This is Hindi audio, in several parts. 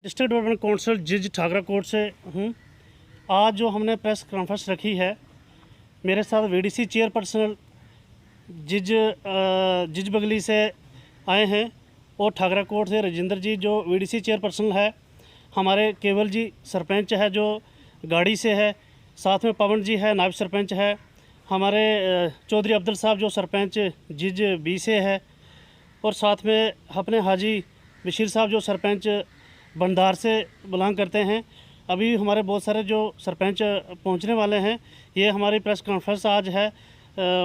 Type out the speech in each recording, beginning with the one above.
डिस्ट्रिक्ट डेवलपमेंट काउंसिल जिज ठाकराकोट से हूँ। आज जो हमने प्रेस कॉन्फ्रेंस रखी है, मेरे साथ वीडीसी चेयरपर्सन जिज बगली से आए हैं और ठाकराकोट से राजेंद्र जी जो वीडीसी चेयरपर्सन है, हमारे केवल जी सरपंच है जो गाड़ी से है, साथ में पवन जी है नायब सरपंच है, हमारे चौधरी अब्दुल साहब जो सरपंच जिज बी से है, और साथ में अपने हाजी बशीर साहब जो सरपंच बंडार से बिलोंग करते हैं। अभी हमारे बहुत सारे जो सरपंच पहुंचने वाले हैं। ये हमारी प्रेस कॉन्फ्रेंस आज है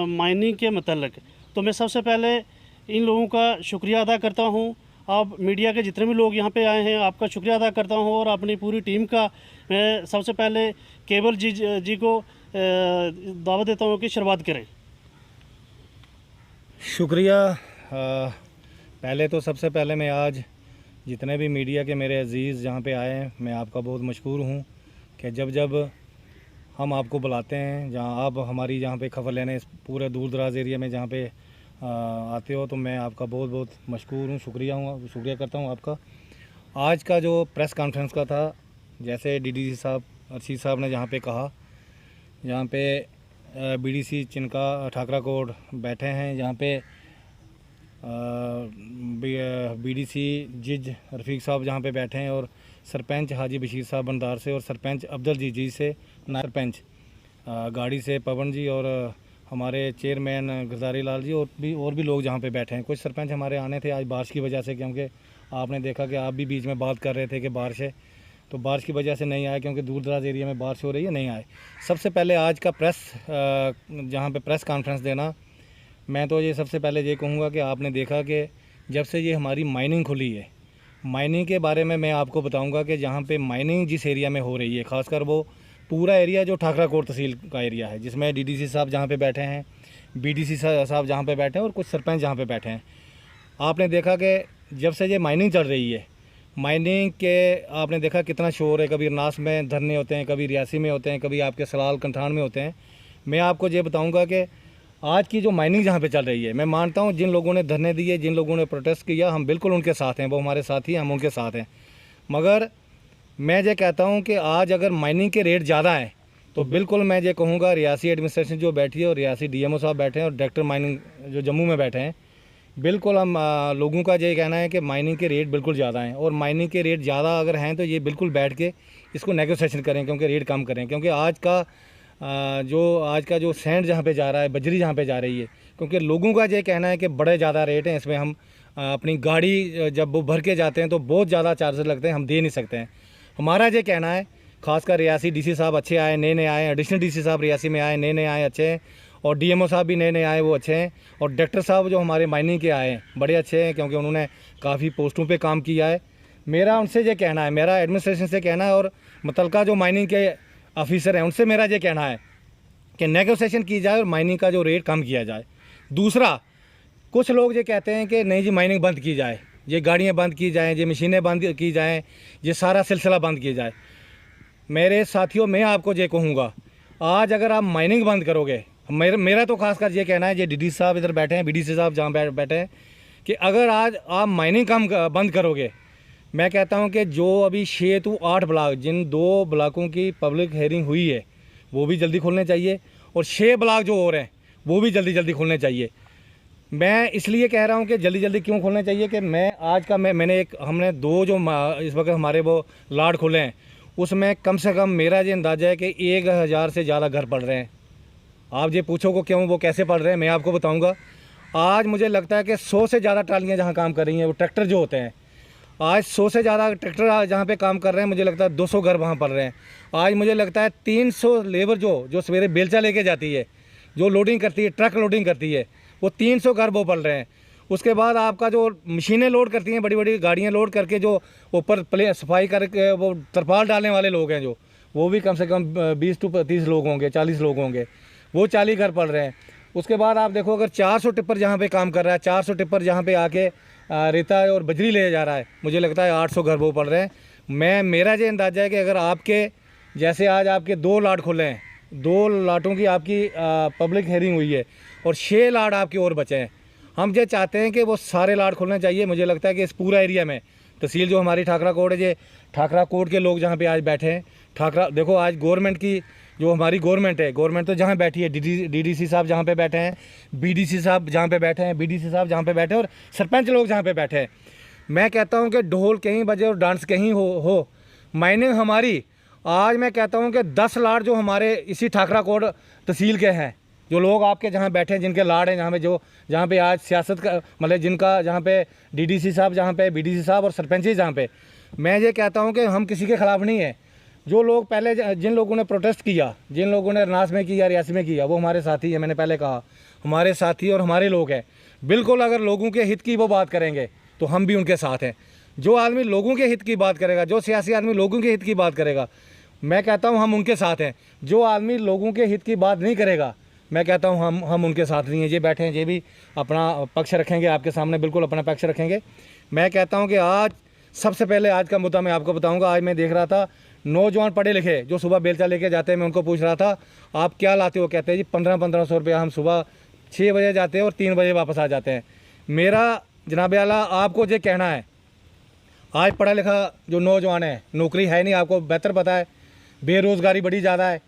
माइनिंग के मतलब। तो मैं सबसे पहले इन लोगों का शुक्रिया अदा करता हूं। आप मीडिया के जितने भी लोग यहां पे आए हैं, आपका शुक्रिया अदा करता हूं, और अपनी पूरी टीम का मैं सबसे पहले केवल जी को दावत देता हूं कि शुरुआत करें। शुक्रिया। पहले तो सबसे पहले मैं आज जितने भी मीडिया के मेरे अज़ीज़ जहाँ पे आए हैं, मैं आपका बहुत मशकूर हूँ कि जब हम आपको बुलाते हैं, जहाँ आप हमारी जहाँ पे खबर लेने इस पूरे दूर दराज एरिया में जहाँ पे आते हो, तो मैं आपका बहुत बहुत मशकूर हूँ, शुक्रिया करता हूँ आपका। आज का जो प्रेस कॉन्फ्रेंस का था, जैसे डीडीसी साहब रशीद साहब ने जहाँ पे कहा, जहाँ पे बीडीसी चिनका ठाकराकोट बैठे हैं, जहाँ पे बीडीसी जिज रफ़ीक साहब जहाँ पे बैठे हैं, और सरपंच हाजी बशीर साहब बंदार से, और सरपंच अब्दुल जी से, नायब सरपंच गाड़ी से पवन जी, और हमारे चेयरमैन गरदारी लाल जी, और भी लोग जहाँ पे बैठे हैं। कुछ सरपंच हमारे आने थे आज बारिश की वजह से, क्योंकि आपने देखा कि आप भी बीच में बात कर रहे थे कि बारिश है, तो बारिश की वजह से नहीं आए, क्योंकि दूर दराज एरिया में बारिश हो रही है, नहीं आए। सबसे पहले आज का जहाँ पे प्रेस कॉन्फ्रेंस देना, मैं तो ये सबसे पहले ये कहूँगा कि आपने देखा कि जब से ये हमारी माइनिंग खुली है, माइनिंग के बारे में मैं आपको बताऊँगा कि जहाँ पे माइनिंग जिस एरिया में हो रही है, ख़ासकर वो पूरा एरिया जो ठाकराकोट तहसील का एरिया है, जिसमें डीडीसी साहब जहाँ पे बैठे हैं, बीडीसी साहब जहाँ पे बैठे हैं, और कुछ सरपंच जहाँ पे बैठे हैं। आपने देखा कि जब से ये माइनिंग चल रही है, माइनिंग के आपने देखा कितना शोर है। कभी अरनास में धरने होते हैं, कभी रियासी में होते हैं, कभी आपके सलाल कंठान में होते हैं। मैं आपको ये बताऊँगा कि आज की जो माइनिंग जहाँ पे चल रही है, मैं मानता हूँ जिन लोगों ने धरने दिए, जिन लोगों ने प्रोटेस्ट किया, हम बिल्कुल उनके साथ हैं, वो हमारे साथ ही, हम उनके साथ हैं। मगर मैं ये कहता हूँ कि आज अगर माइनिंग के रेट ज़्यादा हैं, तो बिल्कुल मैं ये कहूँगा रियासी एडमिनिस्ट्रेशन जो बैठी है, और रियासी डीएमओ साहब बैठे हैं, और डायरेक्टर माइनिंग जो जम्मू में बैठे हैं, बिल्कुल हम लोगों का ये कहना है कि माइनिंग के रेट बिल्कुल ज़्यादा हैं, और माइनिंग के रेट ज़्यादा अगर हैं तो ये बिल्कुल बैठ के इसको नेगोशिएशन करें, क्योंकि रेट कम करें। क्योंकि आज का जो सैंड जहाँ पे जा रहा है, बजरी जहाँ पे जा रही है, क्योंकि लोगों का ये कहना है कि बड़े ज़्यादा रेट हैं, इसमें हम अपनी गाड़ी जब वो भर के जाते हैं तो बहुत ज़्यादा चार्जेस लगते हैं, हम दे नहीं सकते हैं। हमारा ये कहना है, खासकर रियासी डीसी साहब अच्छे आए, नए आए, एडिशनल डीसी साहब रियासी में आए, नए आए, अच्छे हैं, और डीएमओ साहब भी नए आए, वो अच्छे हैं, और डायरेक्टर साहब जो हमारे माइनिंग के आए हैं बड़े अच्छे हैं, क्योंकि उन्होंने काफ़ी पोस्टों पे काम किया है। मेरा उनसे ये कहना है, मेरा एडमिनिस्ट्रेशन से कहना है, और मुतलका जो माइनिंग के ऑफिसर हैं उनसे मेरा ये कहना है कि नेगोशिएशन की जाए और माइनिंग का जो रेट कम किया जाए। दूसरा, कुछ लोग ये कहते हैं कि नहीं जी माइनिंग बंद की जाए, ये गाड़ियाँ बंद की जाएँ, ये मशीनें बंद की जाएँ, ये सारा सिलसिला बंद किया जाए। मेरे साथियों, मैं आपको ये कहूँगा, आज अगर आप माइनिंग बंद करोगे, मेरा तो खासकर ये कहना है, ये डीडी साहब इधर बैठे हैं, बीडीसी साहब जहाँ बैठे हैं, कि अगर आज आप माइनिंग बंद करोगे, मैं कहता हूँ कि जो अभी 6 to 8 ब्लॉक, जिन 2 ब्लॉकों की पब्लिक हेयरिंग हुई है, वो भी जल्दी खुलने चाहिए, और 6 ब्लॉक जो और हैं वो भी जल्दी खुलने चाहिए। मैं इसलिए कह रहा हूँ कि जल्दी क्यों खोलने चाहिए कि हमने 2 जो इस वक्त हमारे वो लाट खोले हैं, उसमें कम से कम मेरा ये अंदाज़ा है कि 1000 से ज़्यादा घर पड़ रहे हैं। आप ये पूछो को क्यों, वो कैसे पड़ रहे हैं, मैं आपको बताऊँगा। आज मुझे लगता है कि 100 से ज़्यादा ट्रालियाँ जहाँ काम कर रही हैं, वो ट्रैक्टर जो होते हैं, आज 100 से ज़्यादा ट्रैक्टर जहाँ पे काम कर रहे हैं, मुझे लगता है 200 घर वहाँ पड़ रहे हैं। आज मुझे लगता है 300 लेबर जो सवेरे बेलचा लेके जाती है, जो लोडिंग करती है, ट्रक लोडिंग करती है, वो 300 घर वो पड़ रहे हैं। उसके बाद आपका जो मशीनें लोड करती हैं, बड़ी बड़ी गाड़ियाँ लोड करके जो ऊपर सफाई करके वो तरपाल डालने वाले लोग हैं, जो वो भी कम से कम 20 to 30 लोग होंगे, 40 लोग होंगे, वो 40 घर पड़ रहे हैं। उसके बाद आप देखो, अगर 400 टिप्पर जहाँ पे काम कर रहा है, 400 टिप्पर जहाँ पे आके रेता और बजरी ले जा रहा है, मुझे लगता है 800 घर वो पड़ रहे हैं। मेरा ये अंदाज़ा है कि अगर आपके जैसे आज आपके 2 लाट खुले हैं, 2 लाटों की आपकी पब्लिक हेयरिंग हुई है, और 6 लाट आपके और बचे हैं, हम ये चाहते हैं कि वो सारे लाट खुलने चाहिए। मुझे लगता है कि इस पूरा एरिया में तहसील जो हमारी ठाकरा कोट है, ये ठाकरा कोट के लोग जहाँ पे आज बैठे हैं, ठाकरा देखो आज गवर्नमेंट की जो हमारी गवर्नमेंट है, गवर्नमेंट तो जहाँ बैठी है, डीडीसी साहब जहाँ पे बैठे हैं, बीडीसी साहब जहाँ पे बैठे हैं, बीडीसी साहब जहाँ पे बैठे हैं और सरपंच लोग जहाँ पे बैठे हैं। मैं कहता हूँ कि ढोल कहीं बजे और डांस कहीं हो माइनिंग हमारी आज मैं कहता हूँ कि 10 लाड़ जो हमारे इसी ठाकरा कोट तहसील के हैं, जो लोग आपके जहाँ बैठे हैं, जिनके लाड़ हैं, जहाँ पे आज सियासत का मतलब जिनका जहाँ पे डीडीसी साहब जहाँ पे बीडीसी साहब और सरपंच जहाँ पे, मैं ये कहता हूँ कि हम किसी के ख़िलाफ़ नहीं है। जो लोग पहले जिन लोगों ने प्रोटेस्ट किया, जिन लोगों ने रनास में किया, रियासी में किया, वो हमारे साथी है। मैंने पहले कहा हमारे साथी और हमारे लोग हैं। बिल्कुल अगर लोगों के हित की वो बात करेंगे तो हम भी उनके साथ हैं। जो आदमी लोगों के हित की बात करेगा, जो सियासी आदमी लोगों के हित की बात करेगा, मैं कहता हूँ हम उनके साथ हैं। जो आदमी लोगों के हित की बात नहीं करेगा, मैं कहता हूँ हम उनके साथ नहीं हैं। ये बैठे हैं, ये भी अपना पक्ष रखेंगे आपके सामने, बिल्कुल अपना पक्ष रखेंगे। मैं कहता हूँ कि आज सबसे पहले आज का मुद्दा मैं आपको बताऊँगा। आज मैं देख रहा था नौजवान पढ़े लिखे जो सुबह बेलचा लेके जाते हैं, मैं उनको पूछ रहा था आप क्या लाते हो, कहते हैं जी 1500 रुपया हम सुबह 6 बजे जाते हैं और 3 बजे वापस आ जाते हैं। मेरा जनाब आला आपको ये कहना है, आज पढ़ा लिखा जो नौजवान है, नौकरी है नहीं, आपको बेहतर पता है, बेरोज़गारी बड़ी ज़्यादा है।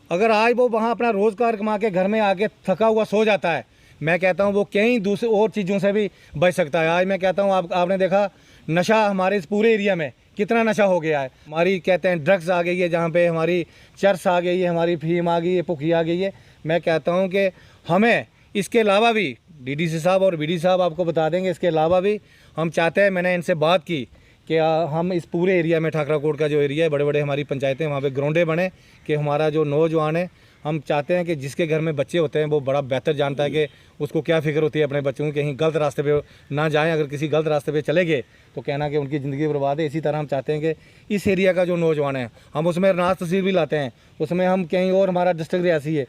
अगर आज वो वहाँ अपना रोज़गार कमा के घर में आके थका हुआ सो जाता है, मैं कहता हूँ वो कई दूसरे और चीज़ों से भी बच सकता है। आज मैं कहता हूँ आपने देखा नशा हमारे इस पूरे एरिया में कितना नशा हो गया है। हमारी कहते हैं ड्रग्स आ गई है, जहाँ पे हमारी चरस आ गई है, हमारी फीम आ गई है, पुखी आ गई है। मैं कहता हूँ कि हमें इसके अलावा भी डीडीसी साहब और बीडी साहब आपको बता देंगे, इसके अलावा भी हम चाहते हैं, मैंने इनसे बात की कि हम इस पूरे एरिया में ठाकरा कोट का जो एरिया है, बड़े बड़े हमारी पंचायतें, वहाँ पे ग्राउंडे बने कि हमारा जो नौजवान है, हम चाहते हैं कि जिसके घर में बच्चे होते हैं वो बड़ा बेहतर जानता है कि उसको क्या फ़िक्र होती है अपने बच्चों की, कहीं गलत रास्ते पे ना जाएं। अगर किसी गलत रास्ते पे चले गए तो कहना कि उनकी ज़िंदगी बर्बाद है। इसी तरह हम चाहते हैं कि इस एरिया का जो नौजवान है, हम उसमें रनास तहसील भी लाते हैं, उसमें हम कहीं और हमारा डिस्ट्रिक्ट रियासी है,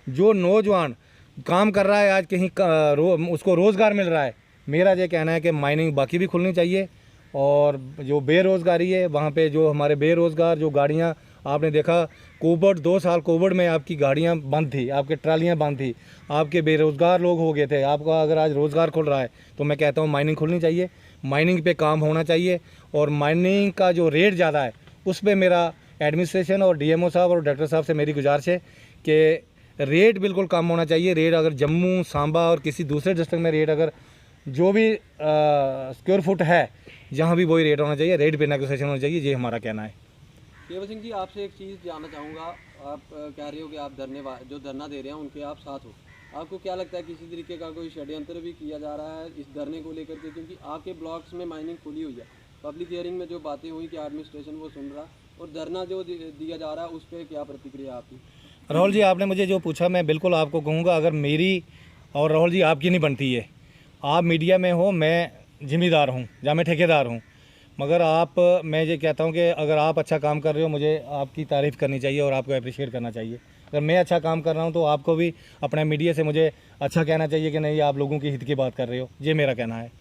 जो नौजवान काम कर रहा है आज कहीं उसको रोज़गार मिल रहा है। मेरा ये कहना है कि माइनिंग बाकी भी खुलनी चाहिए और जो बेरोज़गारी है वहाँ पे जो हमारे बेरोज़गार जो गाड़ियाँ, आपने देखा कोविड 2 साल कोविड में आपकी गाड़ियाँ बंद थी, आपके ट्रालियाँ बंद थी, आपके बेरोज़गार लोग हो गए थे। आपका अगर आज रोज़गार खुल रहा है तो मैं कहता हूँ माइनिंग खुलनी चाहिए, माइनिंग पे काम होना चाहिए। और माइनिंग का जो रेट ज़्यादा है उस पर मेरा एडमिनिस्ट्रेशन और डीएमओ साहब और डॉक्टर साहब से मेरी गुजारिश है कि रेट बिल्कुल कम होना चाहिए। रेट अगर जम्मू, सांबा और किसी दूसरे डिस्ट्रिक्ट में रेट अगर जो भी स्क्वायर फुट है जहाँ भी वही रेट होना चाहिए, रेट पे नेगोशिएशन होना चाहिए, ये हमारा कहना है। केवल सिंह जी, आपसे एक चीज़ जानना चाहूँगा। आप कह रहे हो कि आप जो धरना दे रहे हैं उनके आप साथ हो, आपको क्या लगता है किसी तरीके का कोई षड्यंत्र भी किया जा रहा है इस धरने को लेकर के? क्योंकि आपके ब्लॉक्स में माइनिंग खुली हुई है, पब्लिक हियरिंग में जो बातें हुई कि एडमिनिस्ट्रेशन वो सुन रहा, और धरना जो दिया जा रहा है उस पर क्या प्रतिक्रिया आपकी? राहुल जी, आपने मुझे जो पूछा मैं बिल्कुल आपको कहूँगा, अगर मेरी और राहुल जी आपकी नहीं बनती है, आप मीडिया में हो, मैं जिम्मेदार हूँ या मैं ठेकेदार हूँ, मगर मैं ये कहता हूँ कि अगर आप अच्छा काम कर रहे हो मुझे आपकी तारीफ़ करनी चाहिए और आपको अप्रिशिएट करना चाहिए। अगर मैं अच्छा काम कर रहा हूँ तो आपको भी अपने मीडिया से मुझे अच्छा कहना चाहिए कि नहीं आप लोगों की हित की बात कर रहे हो, ये मेरा कहना है।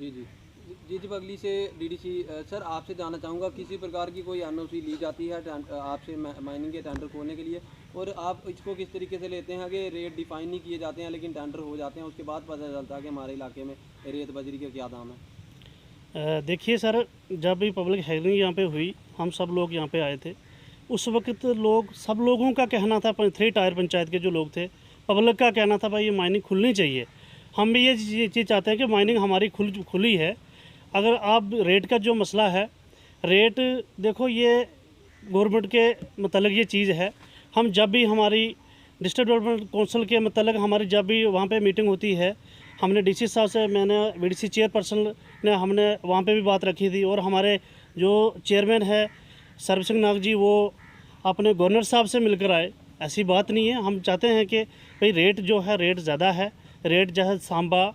जी बगली से डीडीसी सर, आपसे जानना चाहूँगा, किसी प्रकार की कोई एनओसी ली जाती है आपसे माइनिंग के टेंडर खोलने के लिए, और आप इसको किस तरीके से लेते हैं कि रेट डिफाइन नहीं किए जाते हैं लेकिन टेंडर हो जाते हैं, उसके बाद पता चलता है कि हमारे इलाके में रेत बजरी के क्या दाम है? देखिए सर, जब भी पब्लिक हियरिंग यहाँ पे हुई, हम सब लोग यहाँ पे आए थे। उस वक्त सब लोगों का कहना था, 3 टायर पंचायत के जो लोग थे, पब्लिक का कहना था भाई ये माइनिंग खुलनी चाहिए। हम भी ये चीज़ चाहते हैं कि माइनिंग हमारी खुली है। अगर आप रेट का जो मसला है, रेट देखो ये गवर्नमेंट के मतलब ये चीज़ है। हम जब भी हमारी डिस्ट्रिक्ट डेवलपमेंट काउंसिल के मतलब हमारी जब भी वहाँ पे मीटिंग होती है, हमने डीसी साहब से, मैंने बीडीसी चेयरपर्सन ने हमने वहाँ पे भी बात रखी थी, और हमारे जो चेयरमैन है सर्व सिंह नाग जी, वो अपने गवर्नर साहब से मिलकर आए। ऐसी बात नहीं है। हम चाहते हैं कि भाई रेट जो है रेट ज़्यादा है, रेट जो है सांबा,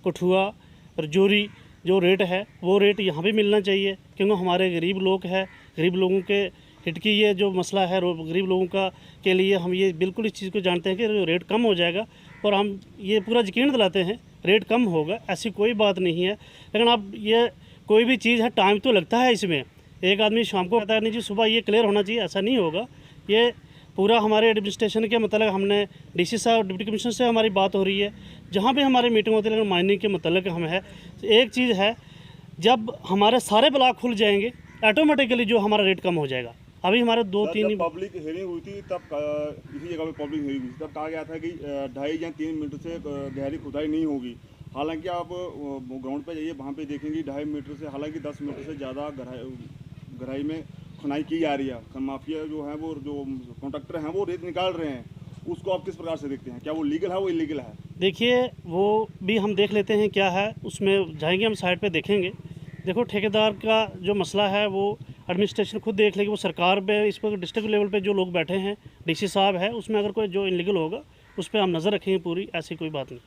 कठुआ, रजौरी जो रेट है वो रेट यहाँ भी मिलना चाहिए, क्योंकि हमारे गरीब लोग हैं, गरीब लोगों के हित की ये जो मसला है गरीब लोगों का के लिए हम ये बिल्कुल इस चीज़ को जानते हैं कि रेट कम हो जाएगा, और हम ये पूरा यकीन दिलाते हैं रेट कम होगा, ऐसी कोई बात नहीं है। लेकिन अब ये कोई भी चीज़ है, टाइम तो लगता है इसमें। एक आदमी शाम को कहता है नहीं जी सुबह ये क्लियर होना चाहिए, ऐसा नहीं होगा। ये पूरा हमारे एडमिनिस्ट्रेशन के मतलब हमने डीसी साहब डिप्टी कमिश्नर से हमारी बात हो रही है, जहाँ भी हमारी मीटिंग होती है, लेकिन माइनिंग के मतलब हम है। एक चीज़ है, जब हमारे सारे ब्लॉक खुल जाएंगे ऑटोमेटिकली जो हमारा रेट कम हो जाएगा। अभी हमारे दो सर, तीन जब पब्लिक हियरिंग हुई थी तब इसी जगह पे पब्लिक हियरिंग हुई थी, तब कहा गया था कि 2.5 या 3 मीटर से गहरी खुदाई नहीं होगी। हालांकि आप ग्राउंड पे जाइए, वहाँ पे देखेंगे 2.5 मीटर से, हालांकि 10 मीटर से ज़्यादा गहराई में खुदाई की जा रही है। माफिया जो है, वो जो कॉन्ट्रैक्टर हैं वो रेत निकाल रहे हैं, उसको आप किस प्रकार से देखते हैं? क्या वो लीगल है, वो इलीगल है? देखिए वो भी हम देख लेते हैं क्या है, उसमें जाएंगे हम साइड पे देखेंगे। देखो ठेकेदार का जो मसला है वो एडमिनिस्ट्रेशन खुद देख लेगी, वो सरकार पे इस पर डिस्ट्रिक्ट लेवल पे जो लोग बैठे हैं डीसी साहब है, उसमें अगर कोई जो इलीगल होगा उस पर हम नज़र रखेंगे पूरी, ऐसी कोई बात नहीं।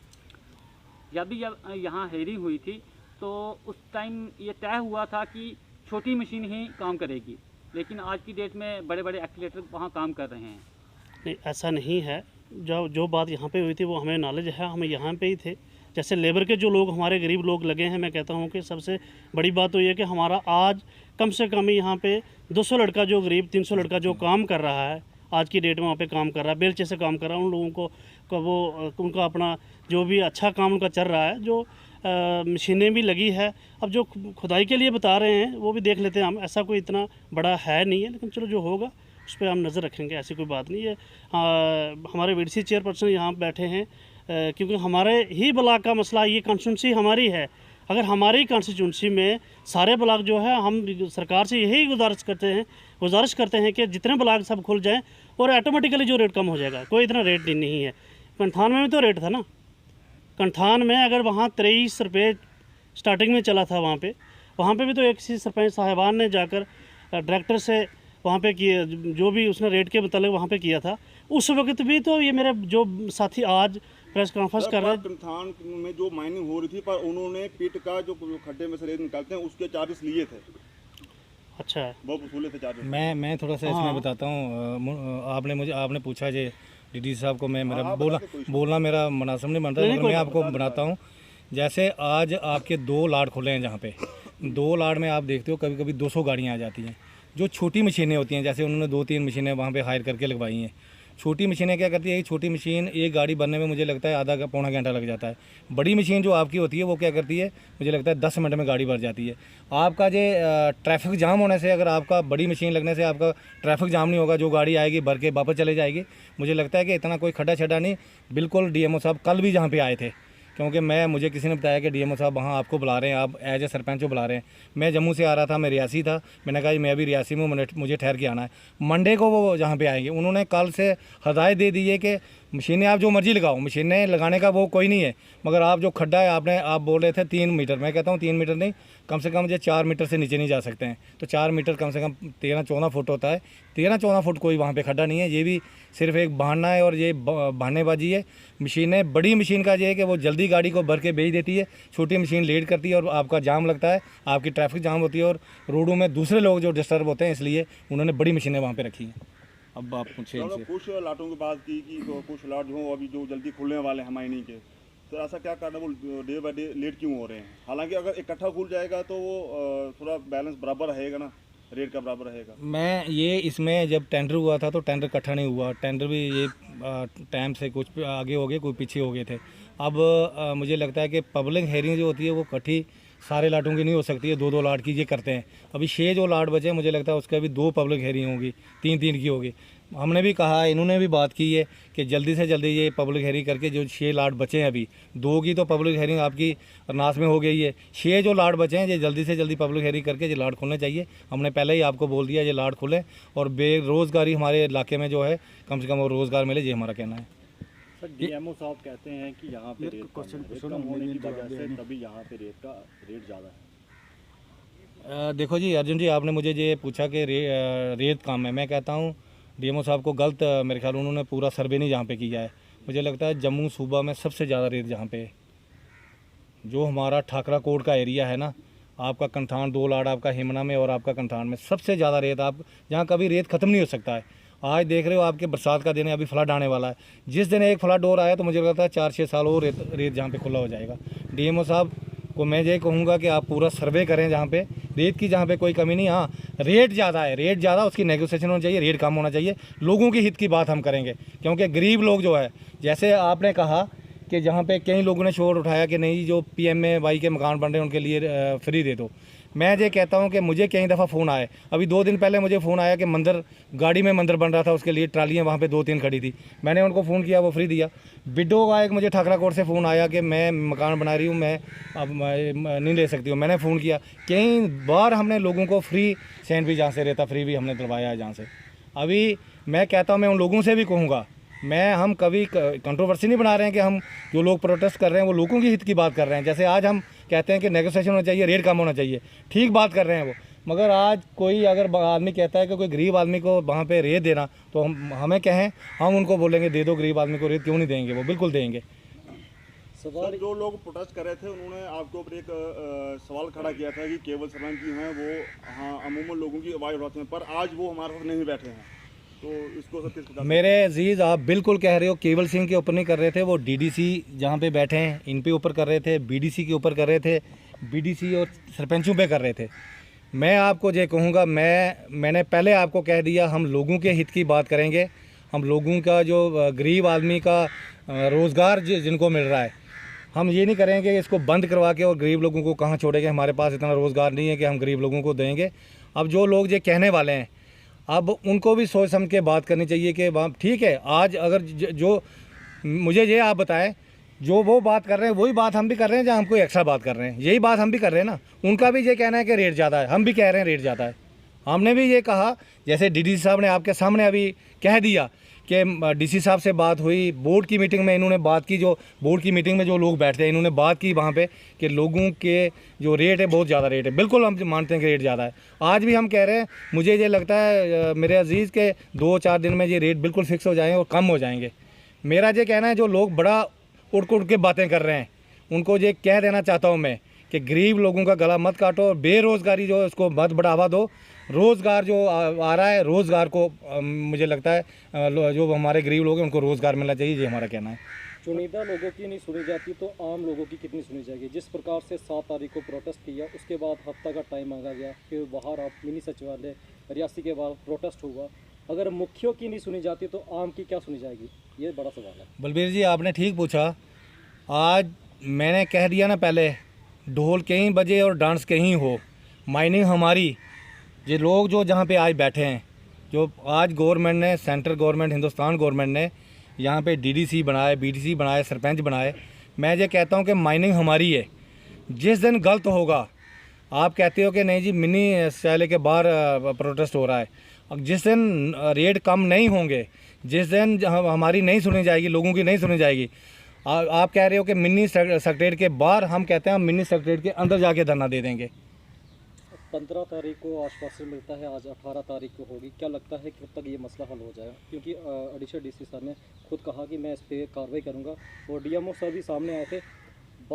जब यहाँ हेयरिंग हुई थी तो उस टाइम ये तय हुआ था कि छोटी मशीन ही काम करेगी, लेकिन आज की डेट में बड़े बड़े एक्सीलेटर वहाँ काम कर रहे हैं। नहीं, ऐसा नहीं है। जो बात यहाँ पे हुई थी वो हमें नॉलेज है, हम यहाँ पे ही थे। जैसे लेबर के जो लोग हमारे गरीब लोग लगे हैं, मैं कहता हूँ कि सबसे बड़ी बात तो ये है कि हमारा आज कम से कम यहाँ पे 200 लड़का जो गरीब 300 लड़का जो काम कर रहा है आज की डेट में वहाँ पे काम कर रहा है, बेलचे से काम कर रहा है। उन लोगों को वो उनका अपना जो भी अच्छा काम उनका चल रहा है, जो मशीनें भी लगी है। अब जो खुदाई के लिए बता रहे हैं वो भी देख लेते हैं हम, ऐसा कोई इतना बड़ा है नहीं है, लेकिन चलो जो होगा उस पर हम नज़र रखेंगे, ऐसी कोई बात नहीं है। हमारे वीडीसी चेयरपर्सन यहाँ बैठे हैं क्योंकि हमारे ही ब्लॉक का मसला, ये कॉन्स्टिट्यूंसी हमारी है। अगर हमारी कॉन्स्टिट्यूंसी में सारे ब्लॉक जो है, हम सरकार से यही गुजारिश करते हैं कि जितने ब्लॉक सब खुल जाएं और ऑटोमेटिकली जो रेट कम हो जाएगा। कोई इतना रेट नहीं है। कंठान में भी तो रेट था ना, कंठान में अगर वहाँ 23 रुपये स्टार्टिंग में चला था, वहाँ पे भी तो एक सरपंच साहिबान ने जाकर डायरेक्टर से वहाँ पे किया, जो भी उसने रेट के मतलब वहाँ पे किया था। उस वक्त भी तो ये मेरे जो साथी आज प्रेस कॉन्फ्रेंस कर रहे हैं, कंठान में जो माइनिंग हो रही थी, पर उन्होंने पिट का जो खड्डे में से रेत निकालते हैं उसके चार्जेस लिए थे। अच्छा है, बहुत वसूले थे चार्जेस। मैं थोड़ा सा इसमें बताता हूँ। आपने पूछा जे डीडी साहब को, मैं मेरा बोलना मेरा मुनासिब नहीं बनता, मगर मैं आपको बनाता हूँ। जैसे आज आपके 2 लाड खुले हैं, जहाँ पे 2 लाड में आप देखते हो कभी कभी 200 गाड़ियाँ आ जाती हैं। जो छोटी मशीनें होती हैं, जैसे उन्होंने 2-3 मशीनें वहाँ पे हायर करके लगवाई हैं। छोटी मशीनें क्या करती है, एक छोटी मशीन एक गाड़ी बनने में मुझे लगता है आधा पौना घंटा लग जाता है। बड़ी मशीन जो आपकी होती है वो क्या करती है, मुझे लगता है 10 मिनट में गाड़ी भर जाती है। आपका जो ट्रैफिक जाम होने से, अगर आपका बड़ी मशीन लगने से आपका ट्रैफिक जाम नहीं होगा, जो गाड़ी आएगी भर के वापस चले जाएगी। मुझे लगता है कि इतना कोई खड्डा छड्डा नहीं। बिल्कुल डीएमओ साहब कल भी जहाँ पे आए थे, क्योंकि मुझे किसी ने बताया कि डीएमओ साहब वहाँ आपको बुला रहे हैं, आप एज ए सरपंच को बुला रहे हैं। मैं जम्मू से आ रहा था, मैं रियासी था, मैंने कहा मैं अभी रियासी में हूँ, मुझे ठहर के आना है। मंडे को वो जहाँ पे आएंगे। उन्होंने कल से हदायत दे दी है कि मशीनें आप जो मर्जी लगाओ, मशीनें लगाने का वो कोई नहीं है, मगर आप जो खड्डा है, आप बोल रहे थे 3 मीटर, मैं कहता हूँ 3 मीटर नहीं, कम से कम मुझे 4 मीटर से नीचे नहीं जा सकते हैं। तो 4 मीटर कम से कम 13-14 फुट होता है। 13-14 फुट कोई वहाँ पे खड्डा नहीं है। ये भी सिर्फ एक बहाना है और ये बहानेबाजी है। मशीनें, बड़ी मशीन का ये है कि वो जल्दी गाड़ी को भर के भेज देती है, छोटी मशीन लेट करती है और आपका जाम लगता है, आपकी ट्रैफिक जाम होती है और रोडों में दूसरे लोग जो डिस्टर्ब होते हैं, इसलिए उन्होंने बड़ी मशीनें वहाँ पर रखी हैं। अब आप पूछे इनसे। कुछ लाटों की बात की कि कुछ लाट जो अभी जो जल्दी खुलने वाले हैं माइनिंग के, तो ऐसा क्या कारण है, वो डे बाय डे लेट क्यों हो रहे हैं? हालांकि अगर इकट्ठा खुल जाएगा तो वो थोड़ा बैलेंस बराबर रहेगा ना, रेट का बराबर रहेगा। मैं ये इसमें जब टेंडर हुआ था तो टेंडर इकट्ठा नहीं हुआ, टेंडर भी ये टाइम से कुछ आगे हो गए, कुछ पीछे हो गए थे। अब मुझे लगता है कि पब्लिक हेयरिंग जो होती है वो इकट्ठी सारे लाटों की नहीं हो सकती है, 2-2 लाट की ये करते हैं। अभी 6 जो लाट बचे, मुझे लगता है उसका भी 2 पब्लिक हेयरिंग होगी, 3-3 की होगी। हमने भी कहा, इन्होंने भी बात की है कि जल्दी से जल्दी ये पब्लिक हेयरिंग करके जो 6 लाट बचे हैं, अभी 2 की तो पब्लिक हेयरिंग आपकी अरनास में हो गई है, 6 जो लाट बचे हैं ये जल्दी से जल्दी पब्लिक हेयरिंग करके ये लाट खुलने चाहिए। हमने पहले ही आपको बोल दिया ये लाट खुले और बेरोज़गारी हमारे इलाके में जो है कम से कम वो रोज़गार मिले, ये हमारा कहना है। सर डीएमओ साहब कहते हैं कि यहाँ पे रेट कम होने की वजह से तभी यहाँ पे रेट ज़्यादा है। देखो जी अर्जुन जी, आपने मुझे ये पूछा कि रेत कम है। मैं कहता हूँ डीएमओ साहब को गलत, मेरे ख्याल उन्होंने पूरा सर्वे नहीं जहाँ पे किया है। मुझे लगता है जम्मू सूबा में सबसे ज़्यादा रेत जहाँ पे है, जो हमारा ठाकरा कोट का एरिया है ना, आपका कंठान 2 लाड़ आपका हिमना में और आपका कंठान में सबसे ज़्यादा रेत, आप जहाँ कभी रेत ख़त्म नहीं हो सकता है। आज देख रहे हो आपके बरसात का दिन है, अभी फ्लड आने वाला है। जिस दिन एक फ्लड और आया तो मुझे लगता है 4-6 साल और रेत जहाँ पे खुला हो जाएगा। डीएमओ साहब को मैं ये कहूँगा कि आप पूरा सर्वे करें जहाँ पे रेत की, जहाँ पे कोई कमी नहीं। हाँ, रेट ज़्यादा है, रेट ज़्यादा, उसकी नेगोशिएशन होना चाहिए, रेट कम होना चाहिए। लोगों के हित की बात हम करेंगे, क्योंकि गरीब लोग जो है, जैसे आपने कहा कि जहाँ पे कई लोगों ने शोर उठाया कि नहीं जो PMAY के मकान बन रहे हैं उनके लिए फ्री दे दो। मैं ये कहता हूँ कि मुझे कई दफ़ा फ़ोन आए, अभी 2 दिन पहले मुझे फ़ोन आया कि मंदिर गाड़ी में मंदिर बन रहा था, उसके लिए ट्रालियाँ वहाँ पे 2-3 खड़ी थी। मैंने उनको फ़ोन किया, वो फ्री दिया। बिड्डो का एक मुझे ठाकरा कोट से फ़ोन आया कि मैं मकान बना रही हूँ, मैं अब नहीं ले सकती हूँ। मैंने फ़ोन किया, कई बार हमने लोगों को फ्री सैंडविच जहाँ से रहता फ्री भी हमने दिलवाया है जहाँ से। अभी मैं कहता हूँ, मैं उन लोगों से भी कहूँगा, हम कभी कंट्रोवर्सी नहीं बना रहे हैं कि हम जो लोग प्रोटेस्ट कर रहे हैं वो लोगों की हित की बात कर रहे हैं। जैसे आज हम कहते हैं कि नेगोशिएशन होना चाहिए, रेट कम होना चाहिए, ठीक बात कर रहे हैं वो, मगर आज कोई अगर आदमी कहता है कि कोई गरीब आदमी को वहाँ पे रेट देना, तो हमें कहें, हम उनको बोलेंगे दे दो गरीब आदमी को रेट, क्यों नहीं देंगे? वो बिल्कुल देंगे। सर, जो लोग प्रोटेस्ट कर रहे थे उन्होंने आपके ऊपर एक सवाल खड़ा किया था कि केवल सरपंच जी हैं वो हाँ अमूमन लोगों की आवाज़ उठाते हैं, पर आज वो हमारे साथ नहीं बैठे हैं, तो इसको सब किस प्रकार? मेरे अजीज़, आप बिल्कुल कह रहे हो, केवल सिंह के ऊपर नहीं कर रहे थे, वो DDC जहाँ पे बैठे हैं इन पे ऊपर कर रहे थे, BDC के ऊपर कर रहे थे, BDC और सरपंचों पे कर रहे थे। मैं आपको ये कहूँगा, मैंने पहले आपको कह दिया, हम लोगों के हित की बात करेंगे। हम लोगों का जो गरीब आदमी का रोज़गार जिनको मिल रहा है, हम ये नहीं करेंगे कि इसको बंद करवा के और गरीब लोगों को कहाँ छोड़ेंगे। हमारे पास इतना रोज़गार नहीं है कि हम गरीब लोगों को देंगे। अब जो लोग ये कहने वाले हैं, अब उनको भी सोच समझ के बात करनी चाहिए कि ठीक है, आज अगर जो मुझे ये आप बताएं, जो वो बात कर रहे हैं वही बात हम भी कर रहे हैं, जहाँ हम कोई एक्स्ट्रा बात कर रहे हैं, यही बात हम भी कर रहे हैं ना। उनका भी ये कहना है कि रेट ज़्यादा है, हम भी कह रहे हैं रेट ज़्यादा है। हमने भी ये कहा, जैसे DDC साहब ने आपके सामने अभी कह दिया कि DC साहब से बात हुई, बोर्ड की मीटिंग में इन्होंने बात की, जो बोर्ड की मीटिंग में जो लोग बैठते हैं इन्होंने बात की वहाँ पे कि लोगों के जो रेट है बहुत ज़्यादा रेट है। बिल्कुल हम मानते हैं कि रेट ज़्यादा है। आज भी हम कह रहे हैं, मुझे ये लगता है मेरे अजीज़ के 2-4 दिन में ये रेट बिल्कुल फिक्स हो जाएंगे और कम हो जाएंगे। मेरा ये कहना है, जो लोग बड़ा उड़ के बातें कर रहे हैं उनको ये कह देना चाहता हूँ मैं कि गरीब लोगों का गला मत काटो और बेरोज़गारी जो है उसको मत बढ़ावा दो। रोज़गार जो आ रहा है, रोज़गार को मुझे लगता है जो हमारे गरीब लोग हैं उनको रोज़गार मिलना चाहिए, ये हमारा कहना है। चुनिंदा लोगों की नहीं सुनी जाती तो आम लोगों की कितनी सुनी जाएगी? जिस प्रकार से 7 तारीख को प्रोटेस्ट किया, उसके बाद हफ्ता का टाइम मांगा गया, फिर बाहर आप मिनी सचिवालय रियासी के बाद प्रोटेस्ट हुआ, अगर मुखियों की नहीं सुनी जाती तो आम की क्या सुनी जाएगी? ये बड़ा सवाल है। बलबीर जी, आपने ठीक पूछा। आज मैंने कह दिया ना पहले, ढोल कहीं बजे और डांस कहीं हो, माइनिंग हमारी। ये लोग जो जहाँ पे आज बैठे हैं, जो आज गवर्नमेंट ने, सेंट्रल गवर्नमेंट, हिंदुस्तान गवर्नमेंट ने यहाँ पे DDC बनाए, BDC बनाए, सरपंच बनाए, मैं ये कहता हूँ कि माइनिंग हमारी है। जिस दिन गलत होगा, आप कहते हो कि नहीं जी मिनी सचिवालय के बाहर प्रोटेस्ट हो रहा है, जिस दिन रेट कम नहीं होंगे, जिस दिन हमारी नहीं सुनी जाएगी, लोगों की नहीं सुनी जाएगी, आप कह रहे हो कि मिनी सेक्रेटरीट के बाहर, हम कहते हैं हम मिनी सेक्रेटरीट के अंदर जाके धरना दे देंगे। 15 तारीख को आश्वासन मिलता है, आज 18 तारीख को होगी, क्या लगता है कि कब तक ये मसला हल हो जाएगा? क्योंकि एडिशनल DC सर ने खुद कहा कि मैं इस पर कार्रवाई करूँगा, और DMO सर भी सामने आए थे।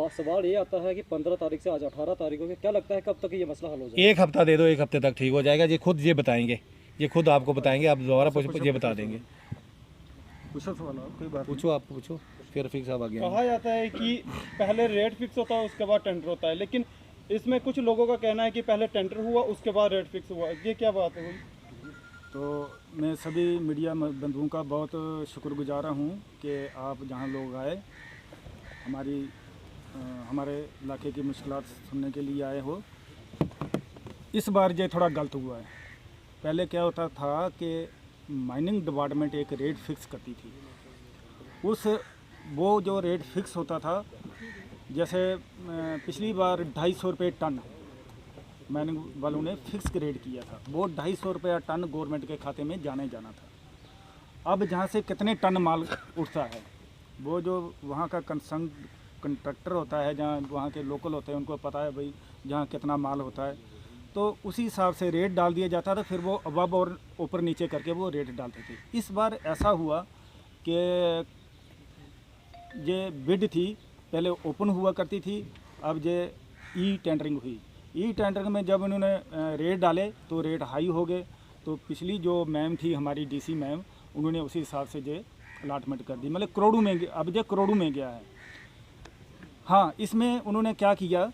सवाल ये आता है कि 15 तारीख से आज 18 तारीख को, क्या लगता है कब तक ये मसला हल हो जाएगा? 1 हफ्ता दे दो, 1 हफ्ते तक ठीक हो जाएगा। ये खुद ये बताएंगे, ये खुद आपको बताएंगे, आप दोबारा पूछो, ये बता देंगे। पूछो, आप पूछो, फिर रफीक साहब आगे। कहा जाता है कि पहले रेट फिक्स होता है, उसके बाद टेंडर होता है, लेकिन इसमें कुछ लोगों का कहना है कि पहले टेंडर हुआ, उसके बाद रेट फिक्स हुआ। ये क्या बात है हुई? तो मैं सभी मीडिया बंधुओं का बहुत शुक्रगुजार हूँ कि आप जहाँ लोग आए, हमारे इलाके की मुश्किलात सुनने के लिए आए हो। इस बार ये थोड़ा गलत हुआ है। पहले क्या होता था कि माइनिंग डिपार्टमेंट एक रेट फिक्स करती थी, वो जो रेट फिक्स होता था, जैसे पिछली बार 250 रुपये टन माइनिंग वालों ने फिक्स रेट किया था, वो 250 रुपया टन गवर्नमेंट के खाते में जाना था। अब जहाँ से कितने टन माल उठता है, वो जो वहाँ का कंट्रैक्टर होता है, जहाँ वहाँ के लोकल होते हैं, उनको पता है भाई जहाँ कितना माल होता है, तो उसी हिसाब से रेट डाल दिया जाता था। फिर वो अब और ऊपर नीचे करके वो रेट डालते थे। इस बार ऐसा हुआ कि ये बिड थी, पहले ओपन हुआ करती थी, अब ये टेंडरिंग हुई। टेंडरिंग में जब उन्होंने रेट डाले तो रेट हाई हो गए, तो पिछली जो मैम थी हमारी DC मैम, उन्होंने उसी हिसाब से जो अलाटमेंट कर दी, मतलब करोड़ों में, अब जो करोड़ों में गया है। हाँ, इसमें उन्होंने क्या किया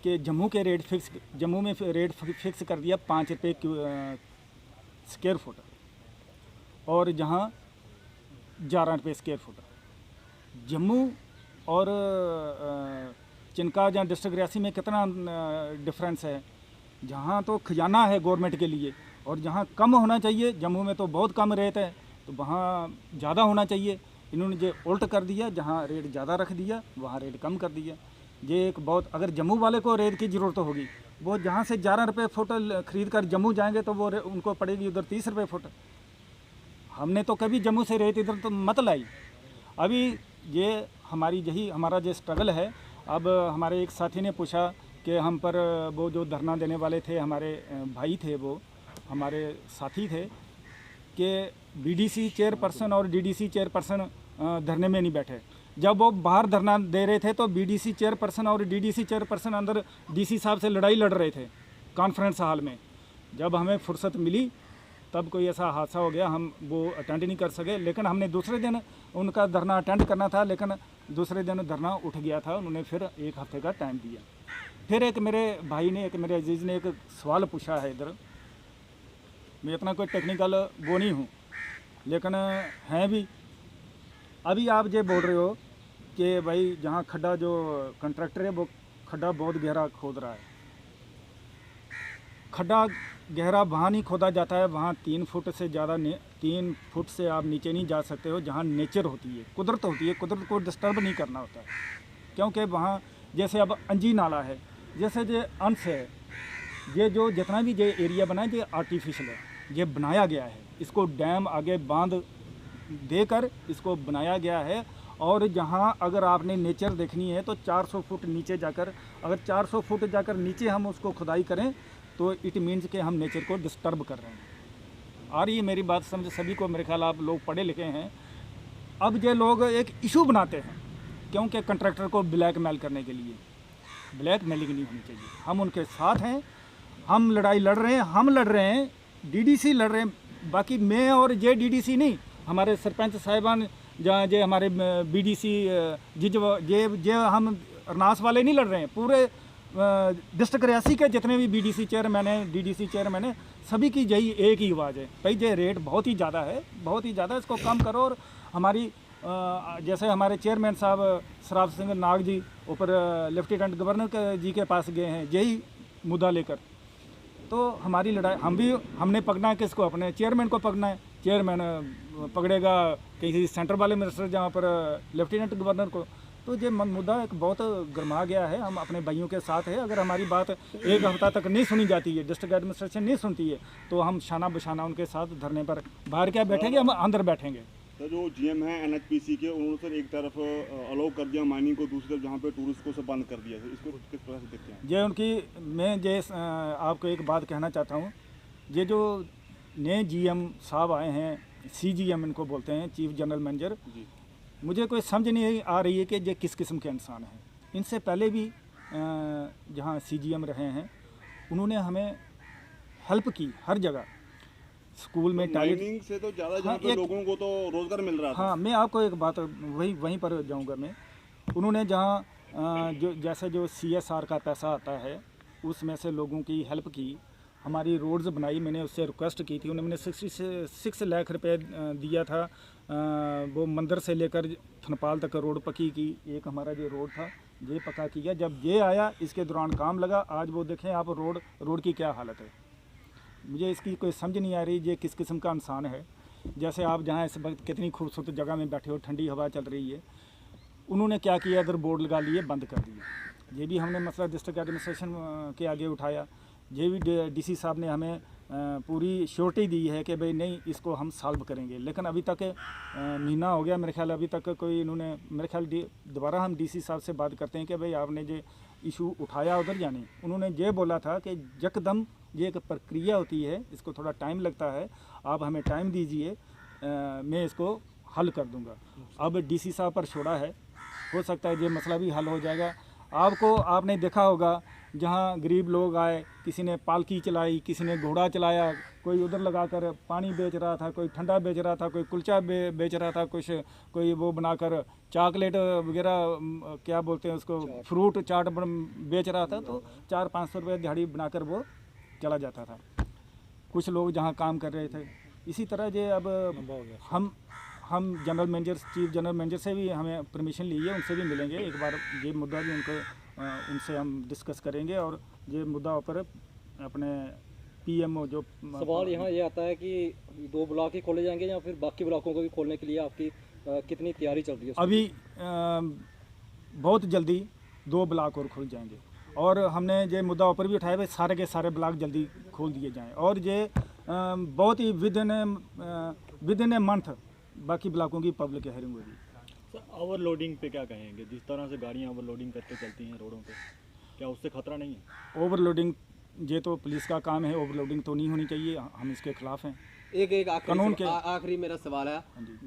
कि जम्मू में रेट फिक्स कर दिया 5 रुपये स्क्वायर फुट, और जहाँ 11 रुपये स्क्वायर फुट। जम्मू और चिनका या डिस्ट्रिक्ट रियासी में कितना डिफरेंस है। जहाँ तो खजाना है गवर्नमेंट के लिए और जहाँ कम होना चाहिए, जम्मू में तो बहुत कम रेट है तो वहाँ ज़्यादा होना चाहिए। इन्होंने जो उल्ट कर दिया, जहाँ रेट ज़्यादा रख दिया वहाँ रेट कम कर दिया। ये एक बहुत, अगर जम्मू वाले को रेट की ज़रूरत होगी, वो जहाँ से 11 रुपये फुट ख़रीद कर जम्मू जाएंगे तो वो उनको पड़ेगी उधर 30 रुपये फुट। हमने तो कभी जम्मू से रेट इधर तो मत लाई। अभी ये हमारी यही हमारा जो स्ट्रगल है। अब हमारे एक साथी ने पूछा कि हम पर वो जो धरना देने वाले थे, हमारे भाई थे, वो हमारे साथी थे, कि बीडीसी चेयरपर्सन और डीडीसी चेयरपर्सन धरने में नहीं बैठे। जब वो बाहर धरना दे रहे थे तो बीडीसी चेयरपर्सन और डीडीसी चेयरपर्सन अंदर डीसी साहब से लड़ाई लड़ रहे थे कॉन्फ्रेंस हॉल में। जब हमें फुर्सत मिली तब कोई ऐसा हादसा हो गया, हम वो अटेंड नहीं कर सके। लेकिन हमने दूसरे दिन उनका धरना अटेंड करना था, लेकिन दूसरे दिन धरना उठ गया था। उन्होंने फिर 1 हफ्ते का टाइम दिया। फिर एक मेरे भाई ने, एक मेरे अजीज़ ने एक सवाल पूछा है इधर। मैं इतना कोई टेक्निकल वो नहीं हूँ, लेकिन हैं भी। अभी आप ये बोल रहे हो कि भाई जहाँ खड्डा, जो कंट्रैक्टर है वो खड्डा बहुत गहरा खोद रहा है। खड्डा गहरा वहाँ नहीं खोदा जाता है, वहाँ 3 फुट से ज़्यादा 3 फुट से आप नीचे नहीं जा सकते हो। जहाँ नेचर होती है, कुदरत होती है, कुदरत को डिस्टर्ब नहीं करना होता है। क्योंकि वहाँ जैसे अब अंजी नाला है, जैसे ये अंश है, ये जो जितना भी ये एरिया बना है ये आर्टिफिशियल है, ये बनाया गया है। इसको डैम आगे बांध देकर इसको बनाया गया है। और जहाँ अगर आपने नेचर देखनी है तो 400 फुट नीचे जाकर, अगर 400 फुट जाकर नीचे हम उसको खुदाई करें तो इट मीन्स कि हम नेचर को डिस्टर्ब कर रहे हैं। और ये मेरी बात समझ सभी को, मेरे ख्याल आप लोग पढ़े लिखे हैं। अब ये लोग एक इशू बनाते हैं क्योंकि कंट्रैक्टर को ब्लैकमेल करने के लिए। ब्लैकमेलिंग नहीं होनी चाहिए। हम उनके साथ हैं, हम लड़ाई लड़ रहे हैं, हम लड़ रहे हैं, डीडीसी लड़ रहे हैं। बाकी मैं और ये डीडीसी नहीं, हमारे सरपंच साहिबान, जहाँ जे हमारे बीडीसी जे हम अरनास वाले नहीं लड़ रहे हैं। पूरे डिस्ट्रिक्ट रियासी के जितने भी बीडीसी चेयरमैन हैं, डीडीसी चेयरमैन हैं, सभी की यही एक ही आवाज़ है, भाई ये रेट बहुत ही ज़्यादा है, बहुत ही ज़्यादा, इसको कम करो। और हमारी जैसे हमारे चेयरमैन साहब सराफ सिंह नाग जी ऊपर लेफ्टिनेंट गवर्नर जी के पास गए हैं यही मुद्दा लेकर। तो हमारी लड़ाई, हमने पकड़ना है किसको? अपने चेयरमैन को पकड़ना है। चेयरमैन पकड़ेगा किसी सेंटर वाले मिनिस्टर, जहाँ पर लेफ्टिनेंट गवर्नर को। तो ये मुद्दा एक बहुत गर्मा गया है। हम अपने भाइयों के साथ है। अगर हमारी बात 1 हफ्ता तक नहीं सुनी जाती है, डिस्ट्रिक्ट एडमिनिस्ट्रेशन नहीं सुनती है, तो हम शाना बशाना उनके साथ धरने पर बाहर क्या बैठेंगे, हम अंदर बैठेंगे। तो जो जीएम है एनएचपीसी के, उन्होंने सर एक तरफ अलाउ कर दिया माइनिंग को, दूसरी तरफ जहाँ पे टूरिस्ट को सब बंद कर दिया है, इसको किस प्रकार से देखते हैं? ये उनकी, मैं ये आपको एक बात कहना चाहता हूँ। ये जो नए जीएम साहब आए हैं, सीजीएम इनको बोलते हैं, चीफ जनरल मैनेजर, मुझे कोई समझ नहीं आ रही है कि ये किस किस्म के इंसान हैं। इनसे पहले भी जहाँ सीजीएम रहे हैं, उन्होंने हमें हेल्प की हर जगह। स्कूल में माइनिंग से तो ज़्यादा जहाँ पे लोगों को तो रोज़गार मिल रहा था। हाँ, मैं आपको एक बात वहीं पर जाऊँगा मैं। उन्होंने जहाँ जो जैसे जो CSR का पैसा आता है उसमें से लोगों की हेल्प की, हमारी रोड्स बनाई। मैंने उससे रिक्वेस्ट की थी, उन्होंने 66 लाख रुपए दिया था। वो मंदिर से लेकर थनपाल तक रोड पक्की की। एक हमारा जो रोड था ये पक्का किया। जब ये आया इसके दौरान काम लगा। आज वो देखें आप रोड की क्या हालत है। मुझे इसकी कोई समझ नहीं आ रही ये किस किस्म का इंसान है। जैसे आप जहाँ इस वक्त कितनी खूबसूरत जगह में बैठे हो, ठंडी हवा चल रही है, उन्होंने क्या किया, इधर बोर्ड लगा लिए, बंद कर दिए। ये भी हमने मसला डिस्ट्रिक्ट एडमिनिस्ट्रेशन के आगे उठाया। ये भी डीसी साहब ने हमें पूरी श्योरिटी दी है कि भाई नहीं, इसको हम सॉल्व करेंगे। लेकिन अभी तक महीना हो गया मेरे ख्याल, अभी तक कोई इन्होंने, मेरे ख्याल दोबारा हम डीसी साहब से बात करते हैं कि भाई आपने जो इशू उठाया उधर या नहीं। उन्होंने ये बोला था कि यकदम ये एक प्रक्रिया होती है, इसको थोड़ा टाइम लगता है, आप हमें टाइम दीजिए, मैं इसको हल कर दूंगा। अब डीसी साहब पर छोड़ा है, हो सकता है ये मसला भी हल हो जाएगा। आपने देखा होगा जहाँ गरीब लोग आए, किसी ने पालकी चलाई, किसी ने घोड़ा चलाया, कोई उधर लगाकर पानी बेच रहा था, कोई ठंडा बेच रहा था, कोई कुलचा बेच रहा था, कोई वो बनाकर चॉकलेट वगैरह क्या बोलते हैं उसको, फ्रूट चाट बेच रहा था। तो 400-500 रुपये दिहाड़ी बनाकर वो चला जाता था। कुछ लोग जहाँ काम कर रहे थे। इसी तरह ये अब हम general manager, chief general manager से भी हमें परमिशन ली है, उनसे भी मिलेंगे एक बार। ये मुद्दा भी उनसे हम डिस्कस करेंगे और ये मुद्दा पर अपने पीएमओ जो सवाल यहाँ ये आता है कि 2 ब्लॉक ही खोले जाएंगे या फिर बाकी ब्लॉकों को भी खोलने के लिए आपकी कितनी तैयारी चल रही है? अभी बहुत जल्दी 2 ब्लॉक और खुल जाएंगे और हमने ये मुद्दा ऊपर भी उठाया है, सारे के सारे ब्लॉक जल्दी खोल दिए जाएं और ये बहुत ही विद इन ए मंथ बाकी ब्लॉकों की पब्लिक हेयरिंग होगी। सर ओवरलोडिंग पे क्या कहेंगे? जिस तरह से गाड़ियाँ ओवरलोडिंग करके चलती हैं रोडों पे, क्या उससे खतरा नहीं है? ओवरलोडिंग ये तो पुलिस का काम है, ओवरलोडिंग तो नहीं होनी चाहिए, हम इसके खिलाफ हैं। एक कानून के आखिरी मेरा सवाल है,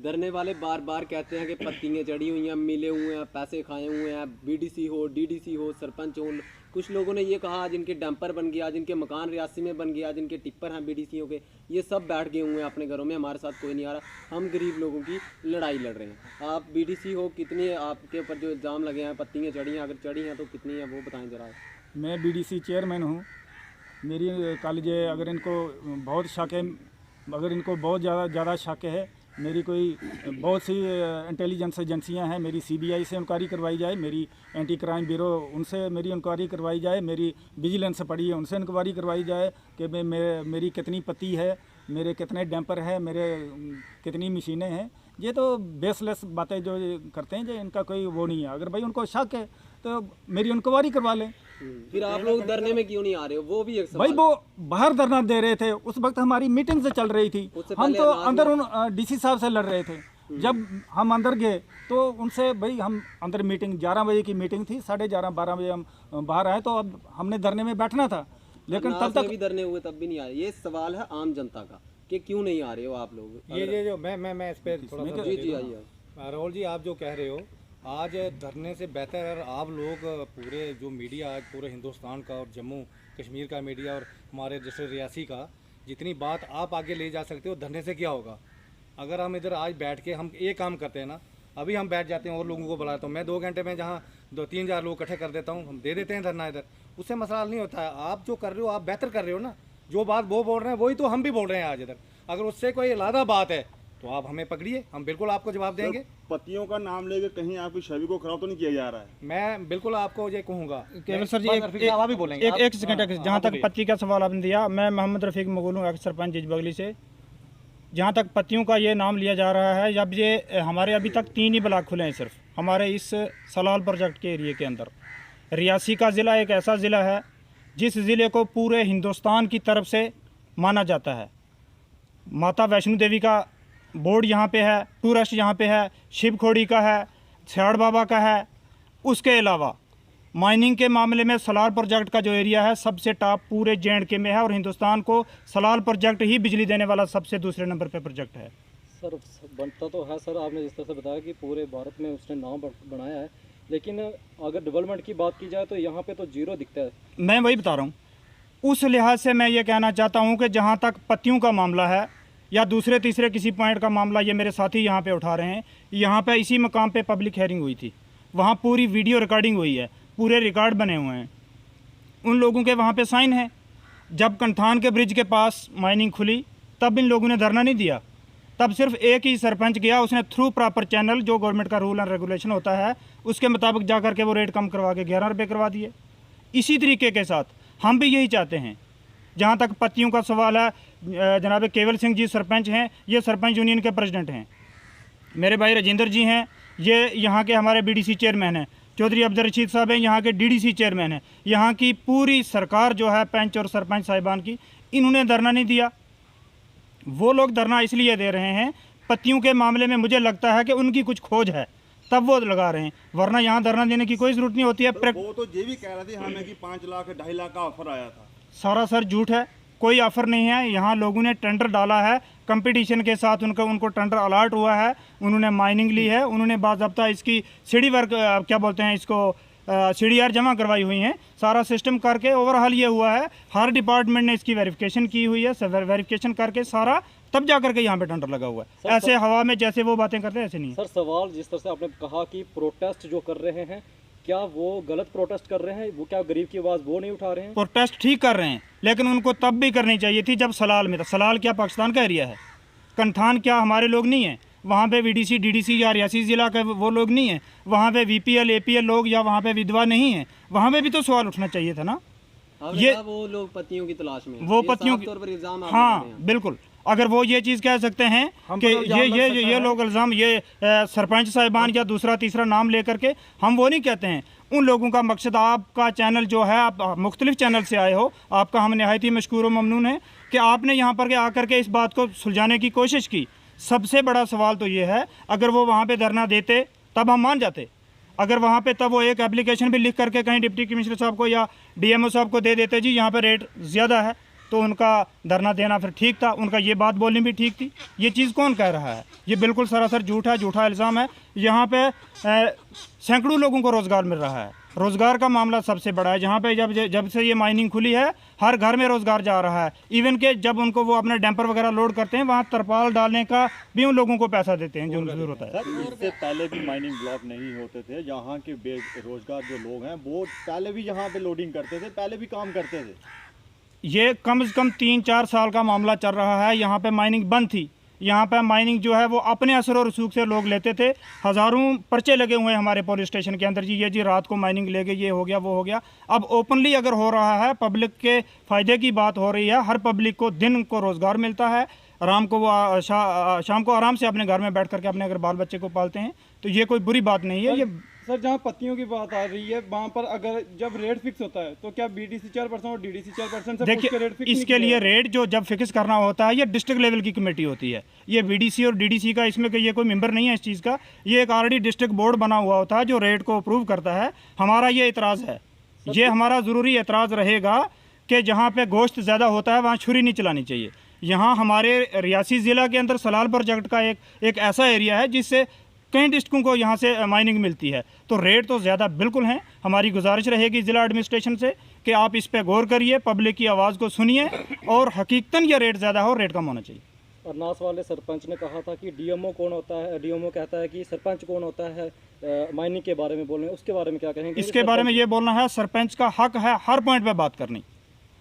धरने वाले बार बार कहते हैं कि पत्तियाँ चढ़ी हुई हैं, मिले हुए हैं, पैसे खाए हुए हैं, बीडीसी हो, डीडीसी हो, सरपंच हो। कुछ लोगों ने ये कहा जिनके डंपर बन गया, जिनके मकान रियासी में बन गया, जिनके टिप्पर हैं बीडीसीओ के, ये सब बैठ गए हुए हैं अपने घरों में, हमारे साथ कोई नहीं आ रहा, हम गरीब लोगों की लड़ाई लड़ रहे हैं। आप बीडीसी हो, कितनी आपके ऊपर जो इल्ज़ाम लगे हैं, पत्तियाँ चढ़ी हैं, अगर चढ़ी हैं तो कितनी हैं वो बताएं ज़रा। मैं बीडीसी चेयरमैन हूँ। मेरी कॉलेज अगर इनको बहुत शक है, अगर इनको बहुत ज़्यादा शक है, मेरी कोई बहुत सी इंटेलिजेंस एजेंसियां हैं, मेरी सीबीआई से इंक्वायरी करवाई जाए, मेरी एंटी क्राइम ब्यूरो उनसे मेरी इंक्वायरी करवाई जाए, मेरी विजिलेंस पड़ी है उनसे इंक्वायरी करवाई जाए कि मेरी कितनी पत्ती है, मेरे कितने डैम्पर है, मेरे कितनी मशीनें हैं। ये तो बेसलेस बातें जो करते हैं, जो इनका कोई वो नहीं है। अगर भाई उनको शक है तो मेरी इंक्वायरी करवा लें। फिर आप लोग धरने में क्यों नहीं आ रहे हो? वो भी एक सवाल भाई वो बाहर धरना दे रहे थे, उस वक्त हमारी मीटिंग से चल रही थी, हम तो अंदर उन डीसी साहब से लड़ रहे थे। जब हम अंदर गए तो उनसे भाई हम अंदर मीटिंग 11 बजे की मीटिंग थी, 11:30-12 बजे हम बाहर आए, तो अब हमने धरने में बैठना था, लेकिन तब तक भी धरने हुए तब भी नहीं आए। ये सवाल है आम जनता का कि क्यों नहीं आ रहे हो आप लोग। ये जो मैं इस पर थोड़ा सा जी आइए। राहुल जी, आप जो कह रहे हो, आज धरने से बेहतर अगर आप लोग पूरे जो मीडिया आज पूरे हिंदुस्तान का और जम्मू कश्मीर का मीडिया और हमारे जैसे रियासी का जितनी बात आप आगे ले जा सकते हो, धरने से क्या होगा? अगर हम इधर आज बैठ के हम एक काम करते हैं ना, अभी हम बैठ जाते हैं और लोगों को बुलाता हूँ, मैं 2 घंटे में जहाँ 2-3 हज़ार लोग इकट्ठे कर देता हूँ, हम दे देते हैं धरना इधर, उससे मसला हल नहीं होता है। आप जो कर रहे हो आप बेहतर कर रहे हो ना, जो बात वो बोल रहे हैं वही तो हम भी बोल रहे हैं आज इधर। अगर उससे कोई अलादा बात है तो आप हमें पकड़िए, हम बिल्कुल आपको जवाब देंगे। पत्तियों का नाम लेकर कहीं आपकी छवि को खराब तो नहीं किया जा रहा है? मैं बिल्कुल आपको ये कहूँगा। केवल सर जी एक सेकंड, जहाँ तक पत्ती का सवाल आपने दिया, मैं मोहम्मद रफ़ीक मगोल हूँ, एक्स सरपंच जिज बगली से। जहाँ तक पत्तियों का ये नाम लिया जा रहा है, जब ये हमारे अभी तक 3 ही ब्लॉक खुले हैं सिर्फ हमारे इस सलाल प्रोजेक्ट के एरिए के अंदर। रियासी का ज़िला एक ऐसा ज़िला है जिस ज़िले को पूरे हिंदुस्तान की तरफ से माना जाता है। माता वैष्णो देवी का बोर्ड यहाँ पे है, टूरिस्ट यहाँ पे है, शिव खोड़ी का है, सियाड़ बाबा का है। उसके अलावा माइनिंग के मामले में सलाल प्रोजेक्ट का जो एरिया है सबसे टॉप पूरे जे&के में है और हिंदुस्तान को सलाल प्रोजेक्ट ही बिजली देने वाला सबसे दूसरे नंबर पे प्रोजेक्ट है। सर बनता तो है सर, आपने जिस तरह से बताया कि पूरे भारत में उसने नाम बनाया है, लेकिन अगर डेवलपमेंट की बात की जाए तो यहाँ पे तो जीरो दिखता है। मैं वही बता रहा हूँ, उस लिहाज से मैं ये कहना चाहता हूँ कि जहाँ तक पत्तियों का मामला है या दूसरे तीसरे किसी पॉइंट का मामला, ये मेरे साथी यहाँ पे उठा रहे हैं। यहाँ पे इसी मकाम पे पब्लिक हेयरिंग हुई थी, वहाँ पूरी वीडियो रिकॉर्डिंग हुई है, पूरे रिकॉर्ड बने हुए हैं, उन लोगों के वहाँ पे साइन है। जब कंठान के ब्रिज के पास माइनिंग खुली तब इन लोगों ने धरना नहीं दिया, तब सिर्फ एक ही सरपंच गया, उसने थ्रू प्रॉपर चैनल जो गवर्नमेंट का रूल एंड रेगुलेशन होता है उसके मुताबिक जा करके वो रेट कम करवा के 11 रुपये करवा दिए। इसी तरीके के साथ हम भी यही चाहते हैं। जहाँ तक पत्तियों का सवाल है, जनाब केवल सिंह जी सरपंच हैं, ये सरपंच यूनियन के प्रेसिडेंट हैं। मेरे भाई राजेंद्र जी हैं, ये यहाँ के हमारे बीडीसी चेयरमैन हैं। चौधरी अब्दुल रशीद साहब हैं, यहाँ के डीडीसी चेयरमैन हैं। यहाँ की पूरी सरकार जो है पंच और सरपंच साहिबान की, इन्होंने धरना नहीं दिया। वो लोग धरना इसलिए दे रहे हैं, पत्तियों के मामले में मुझे लगता है कि उनकी कुछ खोज है तब वो लगा रहे हैं, वरना यहाँ धरना देने की कोई ज़रूरत नहीं होती है। वो तो ये भी कह रहे थे हमें कि 5 लाख 2.5 लाख का ऑफर आया था। सारा सर झूठ है, कोई ऑफ़र नहीं है। यहाँ लोगों ने टेंडर डाला है, कंपटीशन के साथ उनको टेंडर अलॉट हुआ है, उन्होंने माइनिंग ली है, उन्होंने बाज़ाब्ता इसकी सीडी वर्क क्या बोलते हैं इसको CDR जमा करवाई हुई हैं। सारा सिस्टम करके ओवरऑल ये हुआ है, हर डिपार्टमेंट ने इसकी वेरिफिकेशन की हुई है, वेरिफिकेशन करके सारा तब जा करके यहाँ पे टेंडर लगा हुआ है। ऐसे हवा में जैसे वो बातें करते हैं ऐसे नहीं। सर सवाल जिस तरह से आपने कहा कि प्रोटेस्ट जो कर रहे हैं, क्या वो गलत प्रोटेस्ट कर रहे हैं? वो क्या गरीब की आवाज़ वो नहीं उठा रहे हैं? प्रोटेस्ट ठीक कर रहे हैं, लेकिन उनको तब भी करनी चाहिए थी जब सलाल में था। सलाल क्या पाकिस्तान का एरिया है? कंठान क्या हमारे लोग नहीं हैं? वहाँ पे वीडीसी डीडीसी या रियासी ज़िला के वो लोग नहीं हैं, वहाँ पे वीपीएल एपीएल लोग या वहाँ पे विधवा नहीं है, वहाँ पे भी तो सवाल उठना चाहिए था ना। ये वो लोग पतियों की तलाश में हैं। वो ये पतियों साफ तौर पर इल्जाम आप हाँ लगा रहे हैं। बिल्कुल, अगर वो ये चीज़ कह सकते हैं कि ये लोग इल्ज़ाम ये सरपंच साहिबान या दूसरा तीसरा नाम लेकर के, हम वो नहीं कहते हैं। उन लोगों का मकसद, आपका चैनल जो है, आप मुख्तलिफ चैनल से आए हो, आपका हम नहायत ही मशकूर व ममनून है कि आपने यहाँ पर के आकर के इस बात को सुलझाने की कोशिश की। सबसे बड़ा सवाल तो ये है, अगर वो वहाँ पे धरना देते तब हम मान जाते। अगर वहाँ पे तब वो एक एप्लीकेशन भी लिख करके कहीं डिप्टी कमिश्नर साहब को या डीएमओ साहब को दे देते, जी यहाँ पे रेट ज़्यादा है, तो उनका धरना देना फिर ठीक था, उनका ये बात बोलनी भी ठीक थी। ये चीज़ कौन कह रहा है? ये बिल्कुल सरासर झूठ है, झूठा इल्ज़ाम है। यहाँ पे सैकड़ों लोगों को रोज़गार मिल रहा है, रोज़गार का मामला सबसे बड़ा है। जहाँ पे जब से ये माइनिंग खुली है, हर घर में रोज़गार जा रहा है। इवन के जब उनको वो अपने डैम्पर वगैरह लोड करते हैं, वहाँ तरपाल डालने का भी उन लोगों को पैसा देते हैं जो उनको ज़रूरत है। सर, इससे पहले भी माइनिंग ब्लॉक नहीं होते थे, यहाँ के बेरोजगार जो लोग हैं वो पहले भी यहाँ पे लोडिंग करते थे, पहले भी काम करते थे। ये कम से कम 3-4 साल का मामला चल रहा है। यहाँ पे माइनिंग बंद थी, यहाँ पे माइनिंग जो है वो अपने असर और रसूख से लोग लेते थे। हज़ारों पर्चे लगे हुए हैं हमारे पुलिस स्टेशन के अंदर, जी ये जी रात को माइनिंग ले गए, ये हो गया वो हो गया। अब ओपनली अगर हो रहा है, पब्लिक के फ़ायदे की बात हो रही है, हर पब्लिक को दिन को रोज़गार मिलता है, आराम को वो शाम को आराम से अपने घर में बैठ करके अपने अगर बाल बच्चे को पालते हैं, तो ये कोई बुरी बात नहीं है। ये सर, जहाँ पत्तियों की बात आ रही है, वहाँ पर अगर जब रेट फिक्स होता है तो क्या बीडीसी चेयरपर्सन और डीडीसी चेयरपर्सन से पूछ के रेट देखिए, फिक्स इसके लिए रेट जो जब फिक्स करना होता है, ये डिस्ट्रिक्ट लेवल की कमेटी होती है। ये बीडीसी और डीडीसी का इसमें ये कोई मेंबर नहीं है इस चीज़ का। ये एक ऑलरेडी डिस्ट्रिक्ट बोर्ड बना हुआ होता है जो रेट को अप्रूव करता है। हमारा ये एतराज़ है, ये हमारा ज़रूरी एतराज़ रहेगा कि जहाँ पे गोश्त ज़्यादा होता है वहाँ छुरी नहीं चलानी चाहिए। यहाँ हमारे रियासी ज़िला के अंदर सलाल प्रोजेक्ट का एक ऐसा एरिया है जिससे कई डिस्ट्रिक्टों को यहाँ से माइनिंग मिलती है, तो रेट तो ज़्यादा बिल्कुल हैं। हमारी गुजारिश रहेगी ज़िला एडमिनिस्ट्रेशन से कि आप इस पे गौर करिए, पब्लिक की आवाज़ को सुनिए और हकीकतन ये रेट ज़्यादा हो, रेट कम होना चाहिए। और नास वाले सरपंच ने कहा था कि डीएमओ कौन होता है, डीएमओ कहता है कि सरपंच कौन होता है माइनिंग के बारे में बोल रहे हैं, उसके बारे में क्या कहेंगे? इसके बारे में ये बोलना है, सरपंच का हक है हर पॉइंट पे बात करनी,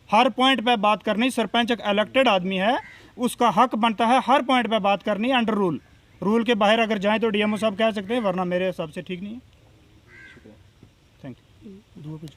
हर पॉइंट पे बात करनी। सरपंच एक इलेक्टेड आदमी है, उसका हक बनता है हर पॉइंट पे बात करनी अंडर रूल के बाहर अगर जाएं तो डीएमओ साहब कह सकते हैं, वरना मेरे हिसाब से ठीक नहीं है। Thank you.